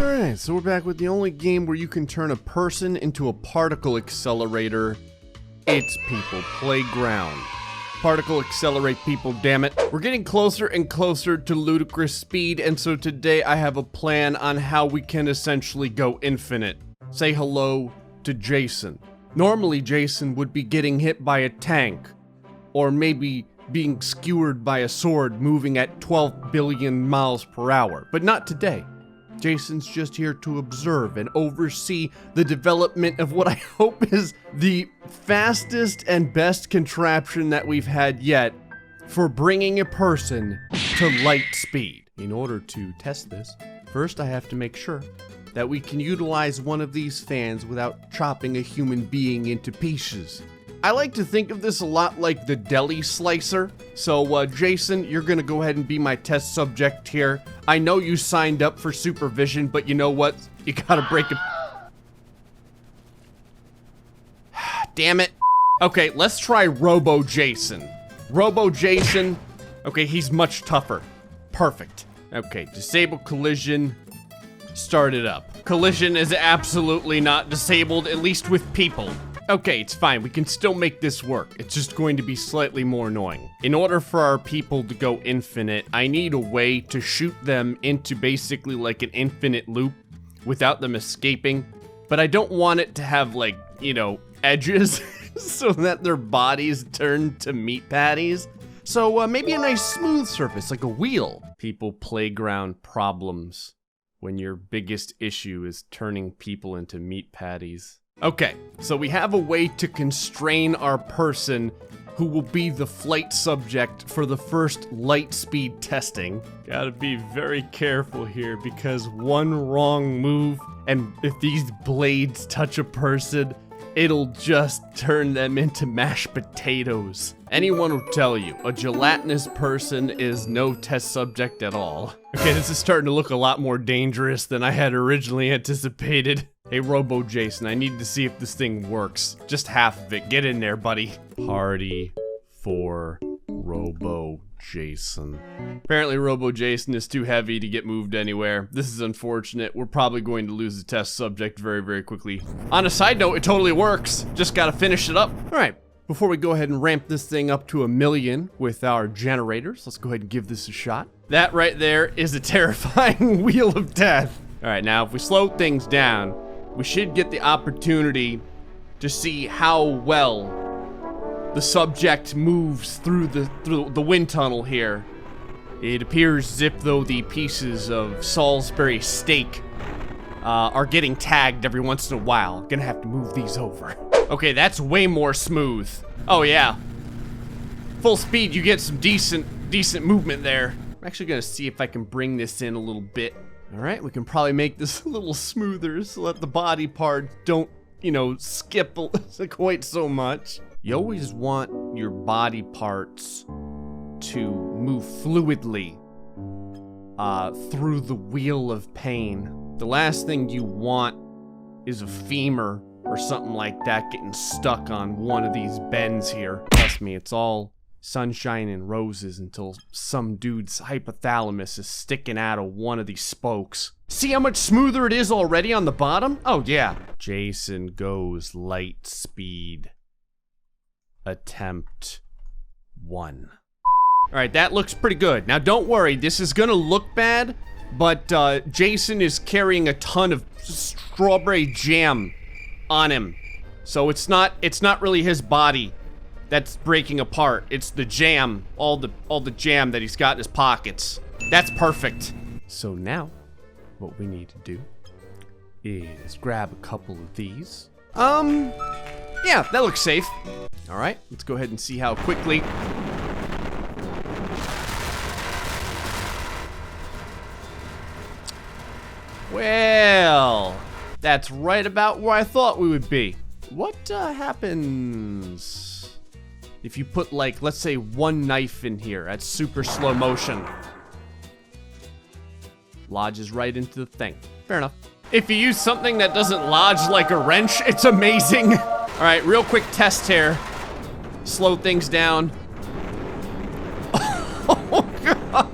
Alright, so we're back with the only game where you can turn a person into a particle accelerator. It's People Playground. Particle accelerate people, damn it. We're getting closer and closer to ludicrous speed, and so today I have a plan on how we can essentially go infinite. Say hello to Jason. Normally Jason would be getting hit by a tank, or maybe being skewered by a sword moving at 12 billion miles per hour, but not today. Jason's just here to observe and oversee the development of what I hope is the fastest and best contraption that we've had yet for bringing a person to light speed. In order to test this, first I have to make sure that we can utilize one of these fans without chopping a human being into pieces. I like to think of this a lot like the deli slicer. So, Jason, you're gonna go ahead and be my test subject here. I know you signed up for supervision, but you know what? You gotta break it. Damn it. Okay, let's try Robo Jason. Robo Jason. Okay, he's much tougher. Perfect. Okay, disable collision. Start it up. Collision is absolutely not disabled, at least with people. Okay, it's fine. We can still make this work. It's just going to be slightly more annoying. In order for our people to go infinite, I need a way to shoot them into basically like an infinite loop without them escaping. But I don't want it to have like, you know, edges so that their bodies turn to meat patties. So maybe a nice smooth surface, like a wheel. People playground problems when your biggest issue is turning people into meat patties. Okay, so we have a way to constrain our person who will be the flight subject for the first light speed testing. Gotta be very careful here because one wrong move, and if these blades touch a person, it'll just turn them into mashed potatoes. Anyone will tell you, a gelatinous person is no test subject at all. Okay, this is starting to look a lot more dangerous than I had originally anticipated. Hey, Robo Jason, I need to see if this thing works. Just half of it. Get in there, buddy. Party for Robo Jason. Apparently, Robo Jason is too heavy to get moved anywhere. This is unfortunate. We're probably going to lose the test subject very, very quickly. On a side note, it totally works. Just gotta finish it up. All right. Before we go ahead and ramp this thing up to 1,000,000 with our generators, let's go ahead and give this a shot. That right there is a terrifying wheel of death. All right, now if we slow things down, we should get the opportunity to see how well the subject moves through the wind tunnel here. It appears as if though the pieces of Salisbury steak are getting tagged every once in a while. Gonna have to move these over. Okay, that's way more smooth. Oh yeah. Full speed, you get some decent movement there. I'm actually gonna see if I can bring this in a little bit. All right, we can probably make this a little smoother so that the body parts don't, you know, skip quite so much. You always want your body parts to move fluidly through the wheel of pain. The last thing you want is a femur or something like that getting stuck on one of these bends here. Trust me, it's all sunshine and roses until some dude's hypothalamus is sticking out of one of these spokes. See how much smoother it is already on the bottom? Oh yeah. Jason goes light speed. Attempt 1. All right, that looks pretty good. Now don't worry, this is gonna look bad, but Jason is carrying a ton of strawberry jam on him. So it's not really his body that's breaking apart. It's the jam, all the jam that he's got in his pockets. That's perfect. So now, what we need to do is grab a couple of these. Yeah, that looks safe. All right, let's go ahead and see how quickly. Well, that's right about where I thought we would be. What happens if you put, like, let's say one knife in here at super slow motion? Lodges right into the thing. Fair enough. If you use something that doesn't lodge like a wrench, it's amazing. All right, real quick test here. Slow things down. Oh, God.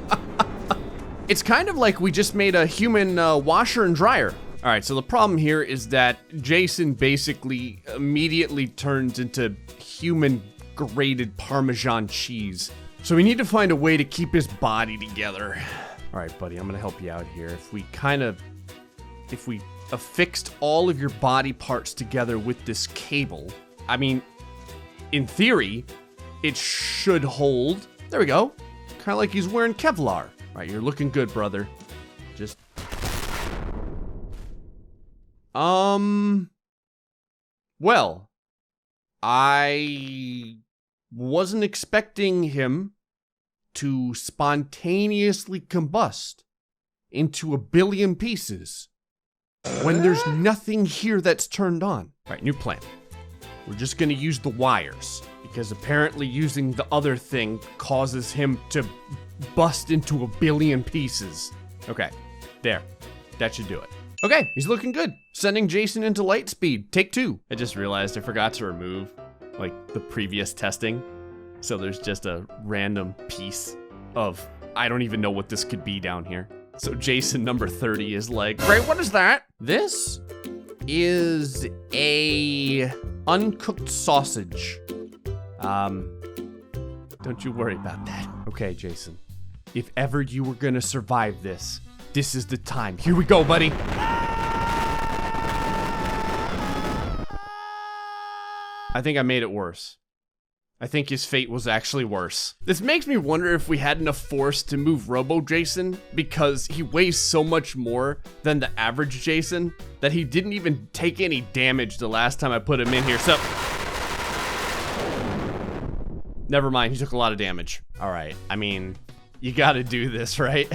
It's kind of like we just made a human washer and dryer. All right, so the problem here is that Jason basically immediately turns into human grated Parmesan cheese. So we need to find a way to keep his body together. All right, buddy, I'm gonna help you out here. If we affixed all of your body parts together with this cable, I mean, in theory, it should hold. There we go. Kind of like he's wearing Kevlar. All right, you're looking good, brother. Just... Well, I wasn't expecting him to spontaneously combust into a billion pieces when there's nothing here that's turned on. All right, new plan. We're just gonna use the wires because apparently using the other thing causes him to bust into a billion pieces. Okay, there. That should do it. Okay, he's looking good. Sending Jason into light speed. Take 2. I just realized I forgot to remove, like, the previous testing. So there's just a random piece of, I don't even know what this could be down here. So Jason number 30 is like, great, what is that? This is a uncooked sausage. Don't you worry about that. Okay, Jason, if ever you were gonna survive this, this is the time. Here we go, buddy. I think I made it worse. I think his fate was actually worse. This makes me wonder if we had enough force to move Robo Jason because he weighs so much more than the average Jason that he didn't even take any damage the last time I put him in here, so... Never mind, he took a lot of damage. All right, I mean, you gotta do this, right?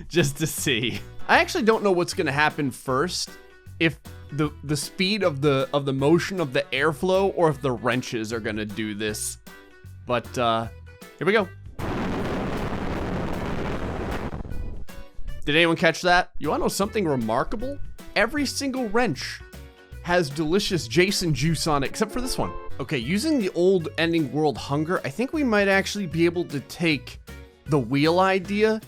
Just to see. I actually don't know what's gonna happen first, if the speed of the motion of the airflow or if the wrenches are gonna do this. But here we go. Did anyone catch that? You wanna know something remarkable? Every single wrench has delicious Jason juice on it, except for this one. Okay, using the old ending world hunger, I think we might actually be able to take the wheel idea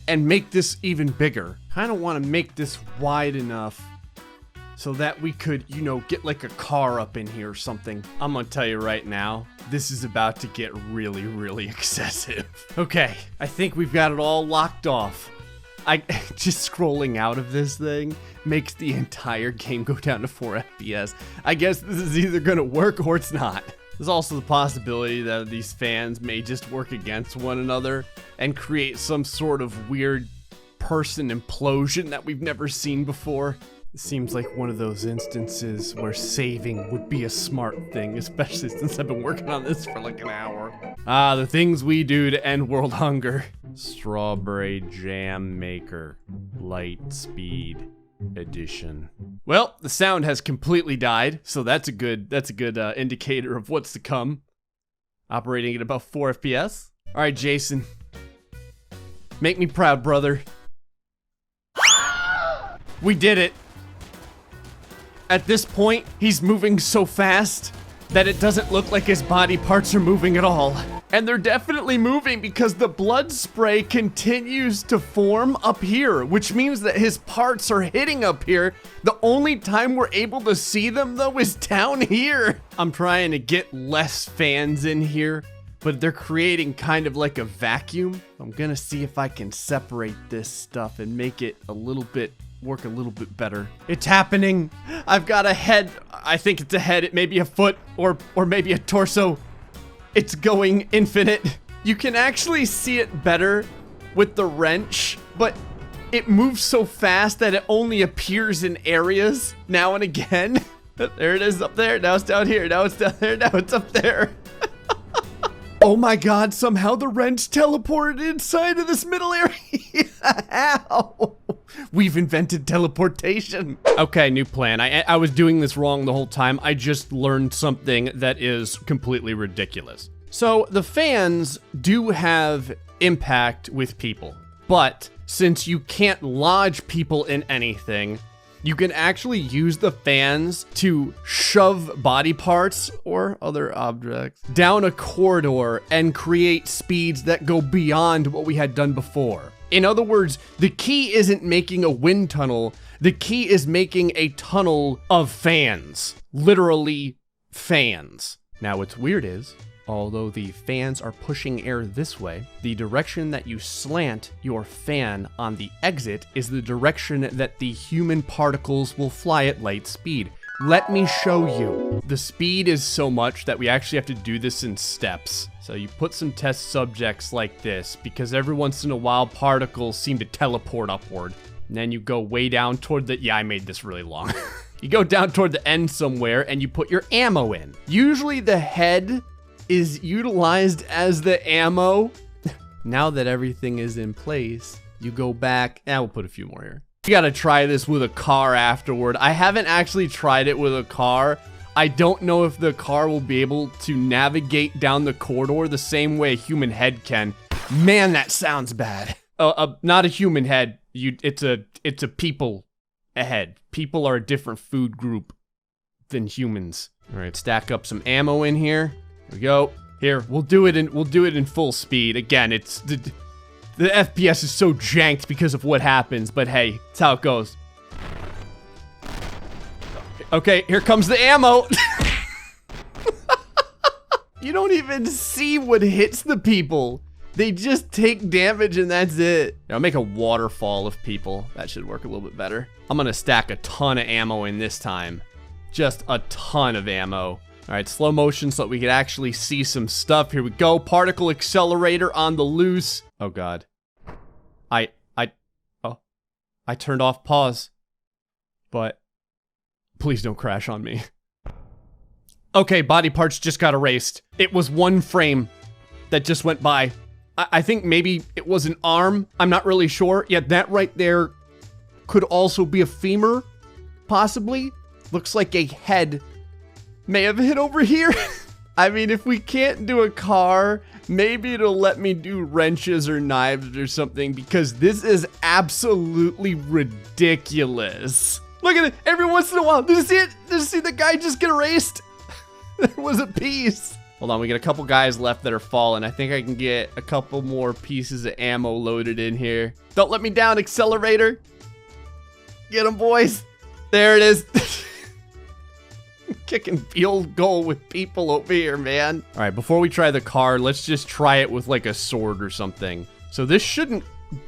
and make this even bigger. Kind of want to make this wide enough so that we could, you know, get like a car up in here or something. I'm gonna tell you right now, this is about to get really, really excessive. Okay, I think we've got it all locked off. Just scrolling out of this thing makes the entire game go down to 4 FPS. I guess this is either gonna work or it's not. There's also the possibility that these fans may just work against one another and create some sort of weird person implosion that we've never seen before. It seems like one of those instances where saving would be a smart thing, especially since I've been working on this for like an hour. Ah, the things we do to end world hunger. Strawberry jam maker, light speed edition. Well, the sound has completely died, so that's a good indicator of what's to come. Operating at about 4 FPS. All right, Jason, make me proud, brother. We did it. At this point, he's moving so fast that it doesn't look like his body parts are moving at all. And they're definitely moving because the blood spray continues to form up here, which means that his parts are hitting up here. The only time we're able to see them, though, is down here. I'm trying to get less fans in here, but they're creating kind of like a vacuum. I'm gonna see if I can separate this stuff and make it work a little bit better. It's happening. I've got a head. I think it's a head. It may be a foot or maybe a torso. It's going infinite. You can actually see it better with the wrench, but it moves so fast that it only appears in areas now and again. There it is up there. Now it's down here. Now it's down there. Now it's up there. Oh my God, somehow the wrench teleported inside of this middle area. How? We've invented teleportation. Okay, new plan. I was doing this wrong the whole time. I just learned something that is completely ridiculous. So the fans do have impact with people, but since you can't lodge people in anything, you can actually use the fans to shove body parts or other objects down a corridor and create speeds that go beyond what we had done before. In other words, the key isn't making a wind tunnel. The key is making a tunnel of fans. Literally fans. Now what's weird is, although the fans are pushing air this way, the direction that you slant your fan on the exit is the direction that the human particles will fly at light speed. Let me show you. The speed is so much that we actually have to do this in steps. So you put some test subjects like this, because every once in a while particles seem to teleport upward. And then you go way down toward the, yeah, I made this really long. You go down toward the end somewhere and you put your ammo in. Usually the head is utilized as the ammo. Now that everything is in place, you go back, and we'll put a few more here. You gotta try this with a car afterward. I haven't actually tried it with a car. I don't know if the car will be able to navigate down the corridor the same way a human head can. Man, that sounds bad. Not a human head. It's a people head. People are a different food group than humans. All right, stack up some ammo in here. Here we go. Here, we'll do it in full speed. Again, it's the FPS is so janked because of what happens, but hey, it's how it goes. Okay, here comes the ammo. You don't even see what hits the people. They just take damage and that's it. Now make a waterfall of people. That should work a little bit better. I'm gonna stack a ton of ammo in this time. Just a ton of ammo. All right, slow motion so that we can actually see some stuff. Here we go. Particle accelerator on the loose. Oh God. I turned off pause, but please don't crash on me. Okay, body parts just got erased. It was one frame that just went by. I think maybe it was an arm. I'm not really sure. Yeah, that right there could also be a femur, possibly. Looks like a head may have hit over here. I mean, if we can't do a car, maybe it'll let me do wrenches or knives or something, because this is absolutely ridiculous. Look at it, every once in a while. Did you see it? Did you see the guy just get erased? There was a piece. Hold on, we got a couple guys left that are falling. I think I can get a couple more pieces of ammo loaded in here. Don't let me down, accelerator. Get them, boys. There it is. Kicking field goal with people over here, man. All right, before we try the car, let's just try it with like a sword or something. So this shouldn't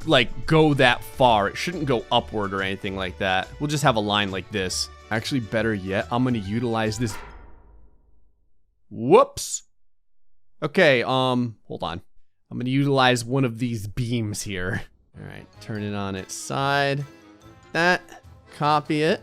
like go that far. It shouldn't go upward or anything like that. We'll just have a line like this. Actually, better yet, I'm gonna utilize this. Whoops. Okay, hold on. I'm gonna utilize one of these beams here. All right, turn it on its side. That, copy it.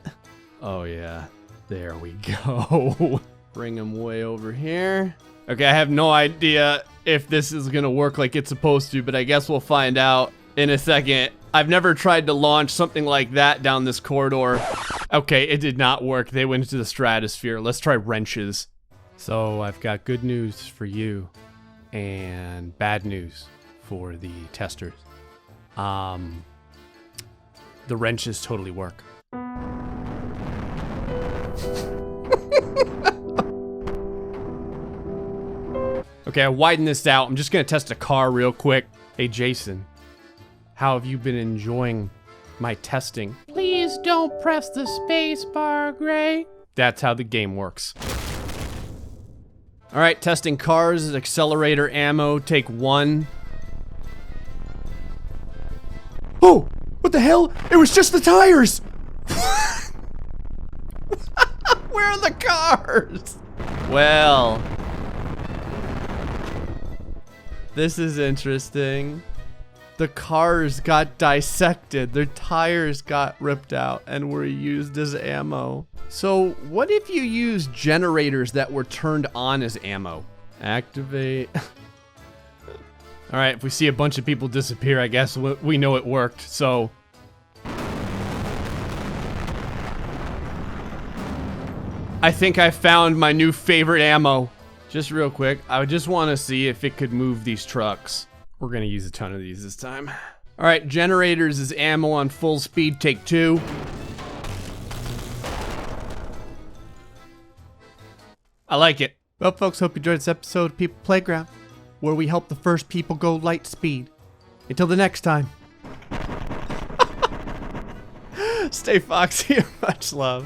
Oh yeah. There we go. Bring him way over here. Okay, I have no idea if this is gonna work like it's supposed to, but I guess we'll find out in a second. I've never tried to launch something like that down this corridor. Okay, it did not work. They went into the stratosphere. Let's try wrenches. So I've got good news for you and bad news for the testers. The wrenches totally work. Okay, I widened this out. I'm just gonna test a car real quick. Hey, Jason, how have you been enjoying my testing? Please don't press the space bar, Gray. That's how the game works. All right, testing cars, accelerator ammo, take 1. Oh, what the hell? It was just the tires. Where are the cars? Well, this is interesting. The cars got dissected, their tires got ripped out and were used as ammo. So what if you use generators that were turned on as ammo? Activate. All right, if we see a bunch of people disappear, I guess we know it worked, so. I think I found my new favorite ammo. Just real quick, I just want to see if it could move these trucks. We're gonna use a ton of these this time. All right, generators is ammo on full speed, take 2. I like it. Well, folks, hope you enjoyed this episode of People Playground, where we help the first people go light speed. Until the next time, Stay foxy. Much love.